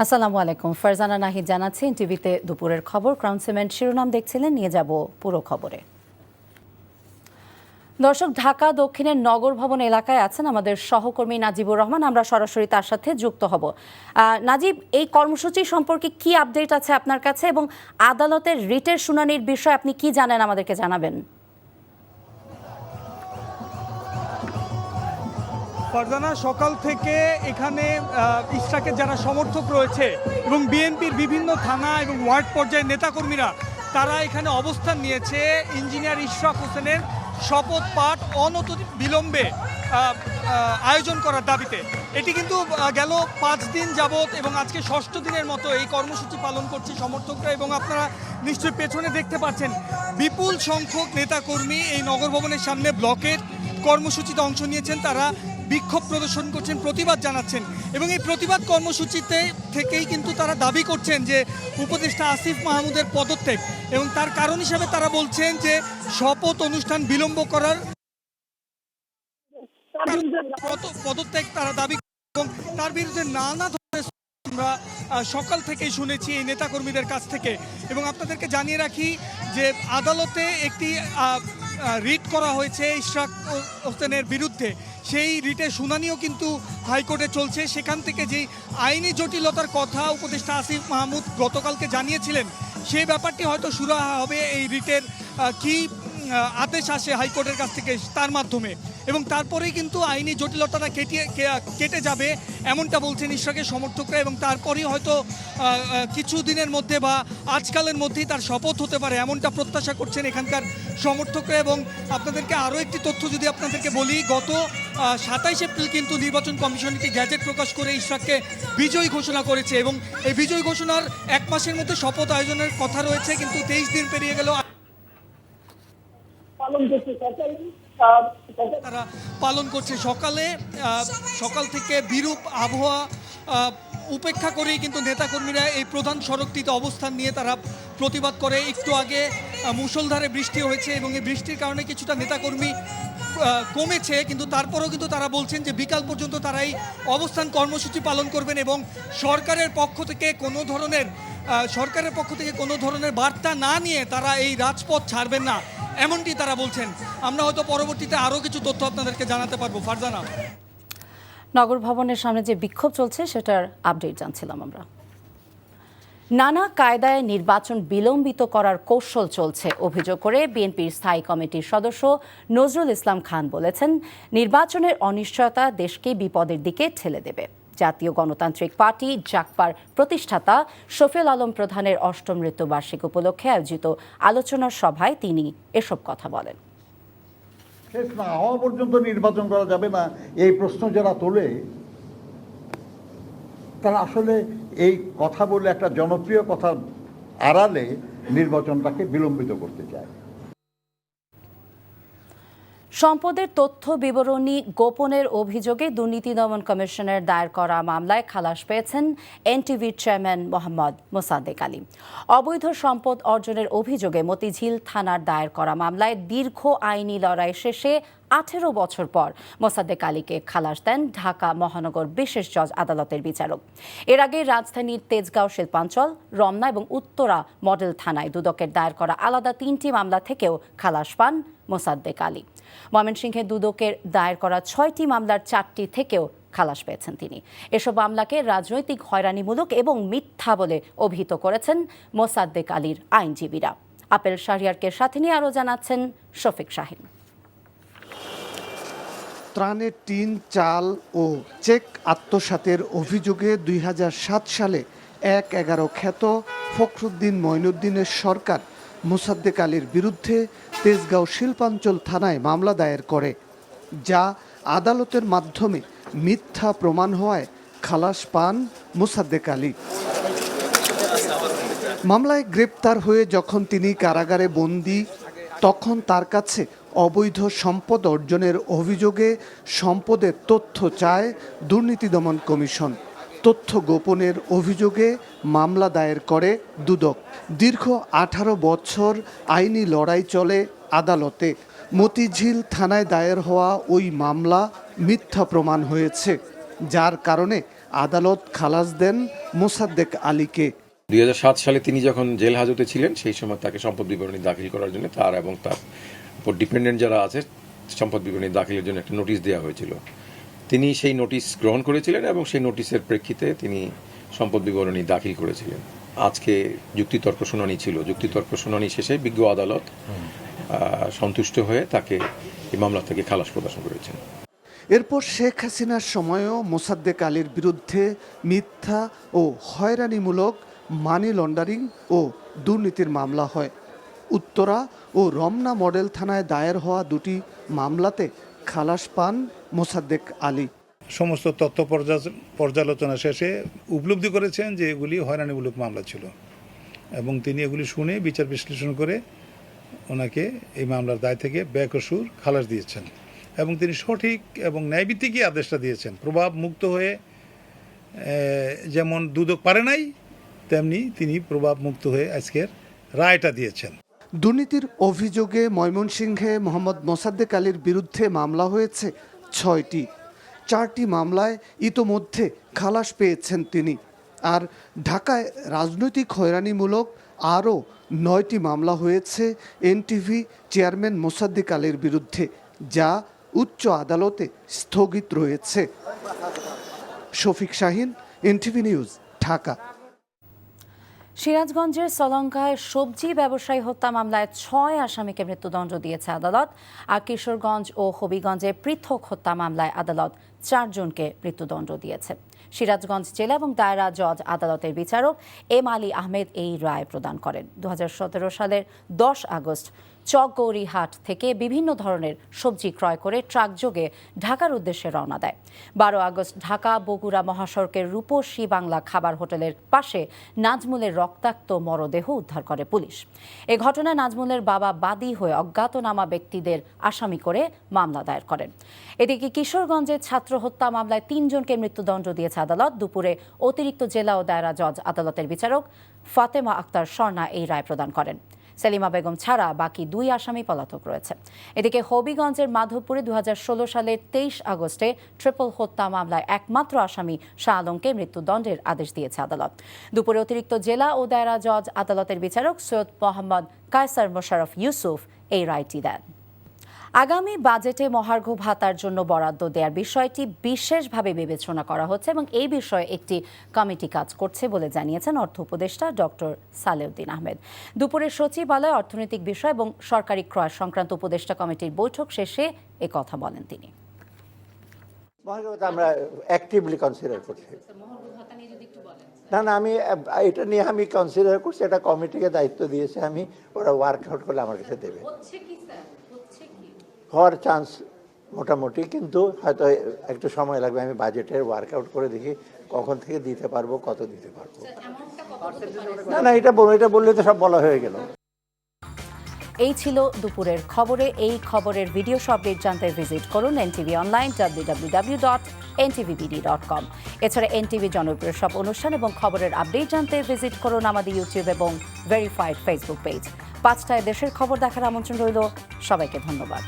আসসালামু আলাইকুম। ফারজানা নাহিদ জানাচ্ছি টিভিতে দুপুরের খবর। ক্রাউন সিমেন্ট শিরোনাম দেখছিলেন, নিয়ে যাব পুরো খবরে। দর্শক, ঢাকা দক্ষিণের নগর ভবন এলাকায় আছেন আমাদের সহকর্মী নাজিবুর রহমান। আমরা সরাসরি তার সাথে যুক্ত হব। নাজিব, এই কর্মসূচি সম্পর্কে কি আপডেট আছে আপনার কাছে, এবং আদালতের রিটের শুনানির বিষয়ে আপনি কি জানেন আমাদেরকে জানাবেন। ফারজানা, সকাল থেকে এখানে ইশরাকের যারা সমর্থক রয়েছে এবং বিএনপির বিভিন্ন থানা এবং ওয়ার্ড পর্যায়ের নেতাকর্মীরা তারা এখানে অবস্থান নিয়েছে ইঞ্জিনিয়ার ইশরাক হোসেনের শপথ পাঠ অনত বিলম্বে আয়োজন করার দাবিতে। এটি কিন্তু গেল 5 দিন যাবত এবং আজকে 6ষ্ঠ দিনের মতো এই কর্মসূচি পালন করছে সমর্থকরা, এবং আপনারা নিশ্চয়ই পেছনে দেখতে পাচ্ছেন বিপুল সংখ্যক নেতাকর্মী এই নগর ভবনের সামনে ব্লকের কর্মসূচিতে অংশ নিয়েছেন। তারা বিক্ষোভ প্রদর্শন করছেন, প্রতিবাদ জানাচ্ছেন, এবং এই প্রতিবাদ কর্মসূচিতে থেকেই কিন্তু তারা দাবি করছেন যে উপদেষ্টা আসিফ মাহমুদের পদত্যাগ, এবং তার কারণ হিসাবে তারা বলছেন যে শপথ অনুষ্ঠান বিলম্ব করার পদত্যাগ তারা দাবি, এবং তার বিরুদ্ধে নানা ধরনের আমরা সকাল থেকেই শুনেছি এই নেতাকর্মীদের কাছ থেকে। এবং আপনাদেরকে জানিয়ে রাখি যে আদালতে একটি রিট করা হয়েছে ইশরাক হোসেনের বিরুদ্ধে। সেই রিটের শুনানিও কিন্তু হাইকোর্টে চলছে। সেখান থেকে যেই আইনি জটিলতার কথা উপদেষ্টা আসিফ মাহমুদ গতকালকে জানিয়েছিলেন, সেই ব্যাপারটি হয়তো সুরাহা হবে এই রিটের কি আদেশ আসে হাইকোর্টের কাছ থেকে তার মাধ্যমে, এবং তারপরেই কিন্তু আইনি জটিলতাটা কেটে যাবে এমনটা বলছেন ইশরাকের সমর্থকরা। এবং তারপরেই হয়তো কিছু দিনের মধ্যে বা আজকালের মধ্যেই তার শপথ হতে পারে এমনটা প্রত্যাশা করছেন এখানকার সমর্থকরা। এবং আপনাদেরকে আরও একটি তথ্য যদি আপনাদেরকে বলি, গত 27 এপ্রিল কিন্তু নির্বাচন কমিশন একটি গ্যাজেট প্রকাশ করে ইশরাককে বিজয়ী ঘোষণা করেছে, এবং এই বিজয়ী ঘোষণার 1 মাসের মধ্যে শপথ আয়োজনের কথা রয়েছে, কিন্তু 23 দিন পেরিয়ে গেল তারা পালন করছে। সকাল থেকে বিরূপ আবহাওয়া উপেক্ষা করেই কিন্তু নেতাকর্মীরা এই প্রধান সড়কটিতে অবস্থান নিয়ে তারা প্রতিবাদ করে। একটু আগে মুষলধারে বৃষ্টি হয়েছে এবং এই বৃষ্টির কারণে কিছুটা নেতাকর্মী কমেছে, কিন্তু তারপরেও কিন্তু তারা বলছেন যে বিকাল পর্যন্ত তারা এই অবস্থান কর্মসূচি পালন করবেন, এবং সরকারের পক্ষ থেকে কোনো ধরনের বার্তা না নিয়ে তারা এই রাজপথ ছাড়বেন না, এমনটি তারা বলছেন। আমরা হয়তো পরবর্তীতে আরও কিছু তথ্য আপনাদেরকে জানাতে পারবো। ফারজানা, নগর ভবনের সামনে যে বিক্ষোভ চলছে সেটার আপডেট জানছিলাম আমরা। নানা কায়দায় নির্বাচন বিলম্বিত করার কৌশল চলছে অভিযোগ করে বিএনপির স্থায়ী কমিটির সদস্য নজরুল ইসলাম খান বলেছেন, নির্বাচনের অনিশ্চয়তা দেশকে বিপদের দিকে ঠেলে দেবে। জাতীয় গণতান্ত্রিক পার্টি জাকপার প্রতিষ্ঠাতা শফিউল আলম প্রধানের 8ম মৃত্যুবার্ষিকী উপলক্ষে আয়োজিত আলোচনা সভায় তিনি এসব কথা বলেন। শেষ না হওয়া পর্যন্ত নির্বাচন করা যাবে না, এই প্রশ্ন যারা তোলে তারা আসলে এই কথা বলে একটা জনপ্রিয় কথা আড়ালে নির্বাচনটাকে বিলম্বিত করতে চায়। সম্পদের তথ্য বিবরণী গোপনের অভিযোগে দুর্নীতি দমন কমিশনের দায়ের করা মামলায় খালাস পেয়েছেন এনটিভির চেয়ারম্যান মোহাম্মদ মোসাদ্দেক আলী। অবৈধ সম্পদ অর্জনের অভিযোগে মতিঝিল থানার দায়ের করা মামলায় দীর্ঘ আইনি লড়াই শেষে 18 বছর পর মোসাদ্দেক আলীকে খালাস দেন ঢাকা মহানগর বিশেষ জজ আদালতের বিচারক। এর আগে রাজধানীর তেজগাঁও শিল্পাঞ্চল, রমনা এবং উত্তরা মডেল থানায় দুদকের দায়ের করা আলাদা 3টি মামলা থেকেও খালাস পান মোসাদ্দেক আলী। ময়মনসিংহে দুদকের দায়ের করা 6টি মামলার 4টি থেকেও খালাস পেয়েছেন তিনি। এসব মামলাকে রাজনৈতিক হয়রানিমূলক এবং মিথ্যা বলে অভিহিত করেছেন মোসাদ্দেক আলীর আইনজীবীরা। আপেল শাহরিয়ারকে সাথে নিয়ে আরও জানাচ্ছেন শফিক শাহিন। ত্রাণের টিন, চাল ও চেক আত্মসাতের অভিযোগে 2007 সালে 1/11 খ্যাত ফখরুদ্দিন মঈনুদ্দিনের সরকার মোসাদ্দেক আলীর বিরুদ্ধে তেজগাঁও শিল্পাঞ্চল থানায় মামলা দায়ের করে, যা আদালতের মাধ্যমে মিথ্যা প্রমাণ হওয়ায় খালাস পান মোসাদ্দেক আলী। মামলায় গ্রেপ্তার হয়ে যখন তিনি কারাগারে বন্দী, তখন তার কাছে অবৈধ সম্পদ অর্জনের অভিযোগে সম্পদের তথ্য চায় দুর্নীতি দমন কমিশন। তথ্য গোপনের অভিযোগে মামলা দায়ের করে দুদক। দীর্ঘ 18 বছর আইনি লড়াই চলে আদালতে। মতিঝিল থানায় দায়ের হওয়া ওই মামলা মিথ্যা প্রমাণ হয়েছে, যার কারণে আদালত খালাস দেন মোসাদ্দেক আলীকে। 2007 সালে তিনি যখন জেল হাজতে ছিলেন সেই সময় তাকে সম্পদ বিবরণী দাখিল করার জন্য তার এবং তার উপর ডিপেন্ডেন্ট যারা আছে সম্পদ বিবরণী দাখিলের জন্য একটা নোটিশ দেওয়া হয়েছিল। তিনি সেই নোটিশ গ্রহণ করেছিলেন এবং সেই নোটিশের প্রেক্ষিতে তিনি সম্পদ বিবরণী দাখিল করেছিলেন। আজকে যুক্তিতর্ক শুনানি ছিল। যুক্তিতর্ক শুনানি শেষে বিজ্ঞ আদালত সন্তুষ্ট হয়ে তাকে এই মামলা থেকে খালাস প্রদান করেছেন। এরপর শেখ হাসিনার সময়ও মোসাদ্দেক আলীর বিরুদ্ধে মিথ্যা ও হয়রানিমূলক মানি লন্ডারিং ও দুর্নীতির মামলা হয়। উত্তরা ও রমনা মডেল থানায় দায়ের হওয়া দুটি মামলাতে খালাস পান মোসাদ্দেক আলী। সমস্ত তথ্য পর্যালোচনা শেষে উপলব্ধি করেছেন যে এগুলি হয়রানিমূলক মামলা ছিল এবং তিনি এগুলি শুনে বিচার বিশ্লেষণ করে ওনাকে এই মামলার দায় থেকে বেকসুর খালাস দিয়েছেন এবং তিনি সঠিক এবং ন্যায়ভিত্তিকই আদেশটা দিয়েছেন। প্রভাব মুক্ত হয়ে যেমন দুদক পারে নাই তেমনি তিনি প্রভাব মুক্ত হয়ে আজকের রায়টা দিয়েছেন। দুর্নীতির অভিযোগে ময়মনসিংহে মোহাম্মদ মোসাদ্দেক আলীর বিরুদ্ধে মামলা হয়েছে 6টি। 4টি মামলায় ইতোমধ্যে খালাস পেয়েছেন তিনি। আর ঢাকায় রাজনৈতিক হয়রানিমূলক আরও 9টি মামলা হয়েছে এনটিভি চেয়ারম্যান মোসাদ্দেক আলীর বিরুদ্ধে, যা উচ্চ আদালতে স্থগিত রয়েছে। Shafiq Shahin, NTV news, Dhaka. সিরাজগঞ্জের সলঙ্গায় সবজি ব্যবসায়ী হত্যা মামলায় 6 আসামিকে মৃত্যুদণ্ড দিয়েছে আদালত। আর কিশোরগঞ্জ ও হবিগঞ্জে পৃথক হত্যা মামলায় আদালত 4 জনকে মৃত্যুদণ্ড দিয়েছে। সিরাজগঞ্জ জেলা এবং দায়রা জজ আদালতের বিচারক এম আলী আহমেদ এই রায় প্রদান করেন। 2017 সালের 10 আগস্ট চকগৌরীহাট থেকে বিভিন্ন ধরনের সবজি ক্রয় করে ট্রাকযোগে ঢাকার উদ্দেশ্যে রওনা দেয়। 12 আগস্ট ঢাকা বগুড়া মহাসড়কের রূপসী বাংলা খাবার হোটেলের পাশে নাজমুলের রক্তাক্ত মরদেহ উদ্ধার করে পুলিশ। এ ঘটনায় নাজমুলের বাবা বাদী হয়ে অজ্ঞাতনামা ব্যক্তিদের আসামি করে মামলা দায়ের করেন। এদিকে কিশোরগঞ্জের ছাত্র হত্যা মামলায় 3 জনকে মৃত্যুদণ্ড দিয়েছে আদালত। দুপুরে অতিরিক্ত জেলা ও দায়রা জজ আদালতের বিচারক ফাতেমা আক্তার স্বর্ণা এই রায় প্রদান করেন। সেলিমা বেগম ছাড়া বাকি 2 আসামি পলাতক রয়েছে। এদিকে হবিগঞ্জের মাধবপুরে 2016 সালের 23 আগস্টে ট্রিপল হত্যা মামলায় একমাত্র আসামি শাহ আলমকে মৃত্যুদণ্ডের আদেশ দিয়েছে আদালত। দুপুরে অতিরিক্ত জেলা ও দায়রা জজ আদালতের বিচারক সৈয়দ মোহাম্মদ কায়সার মোশাররফ ইউসুফ এই রায়টি দেন। আগামী বাজেটে মহার্ঘ ভাতার জন্য বরাদ্দ দেওয়ার বিষয়টি বিশেষভাবে বিবেচনা করা হচ্ছে এবং এই বিষয়ে একটি কমিটি কাজ করছে বলে জানিয়েছেন অর্থ উপদেষ্টা ডক্টর সালেউদ্দিন আহমেদ। দুপুরে সচিবালয় অর্থনৈতিক বিষয় এবং সরকারি ক্রয় সংক্রান্ত উপদেষ্টা কমিটির বৈঠক শেষে এ কথা বলেন তিনি। আমরা অ্যাক্টিভলি কনসিডার করছি। না আমি এটা নিয়ে আমি কনসিডার করছি, এটা কমিটিকে দায়িত্ব দিয়েছে, আমি ওরা ওয়ার্কআউট করলে আমার কাছে দেবে। হওয়ার চান্স মোটামুটি, কিন্তু হয়তো একটু সময় লাগবে। আমি বাজেটের ওয়ার্কআউট করে দেখি কখন থেকে দিতে পারবো, কত দিতে পারবো। না এটা বললে তো সব বলা হয়ে গেল। এই ছিল দুপুরের খবরে। এই খবরের ভিডিও আপডেট জানতে ভিজিট করুন এনটিভি অনলাইন www.ntvbd.com। এছাড়া এনটিভি জনপ্রিয় সব অনুষ্ঠান এবং খবরের আপডেট জানতে ভিজিট করুন আমাদের ইউটিউব এবং ভেরিফাইড ফেসবুক পেজ। 5টায় দেশের খবর দেখার আমন্ত্রণ রইল। সবাইকে ধন্যবাদ।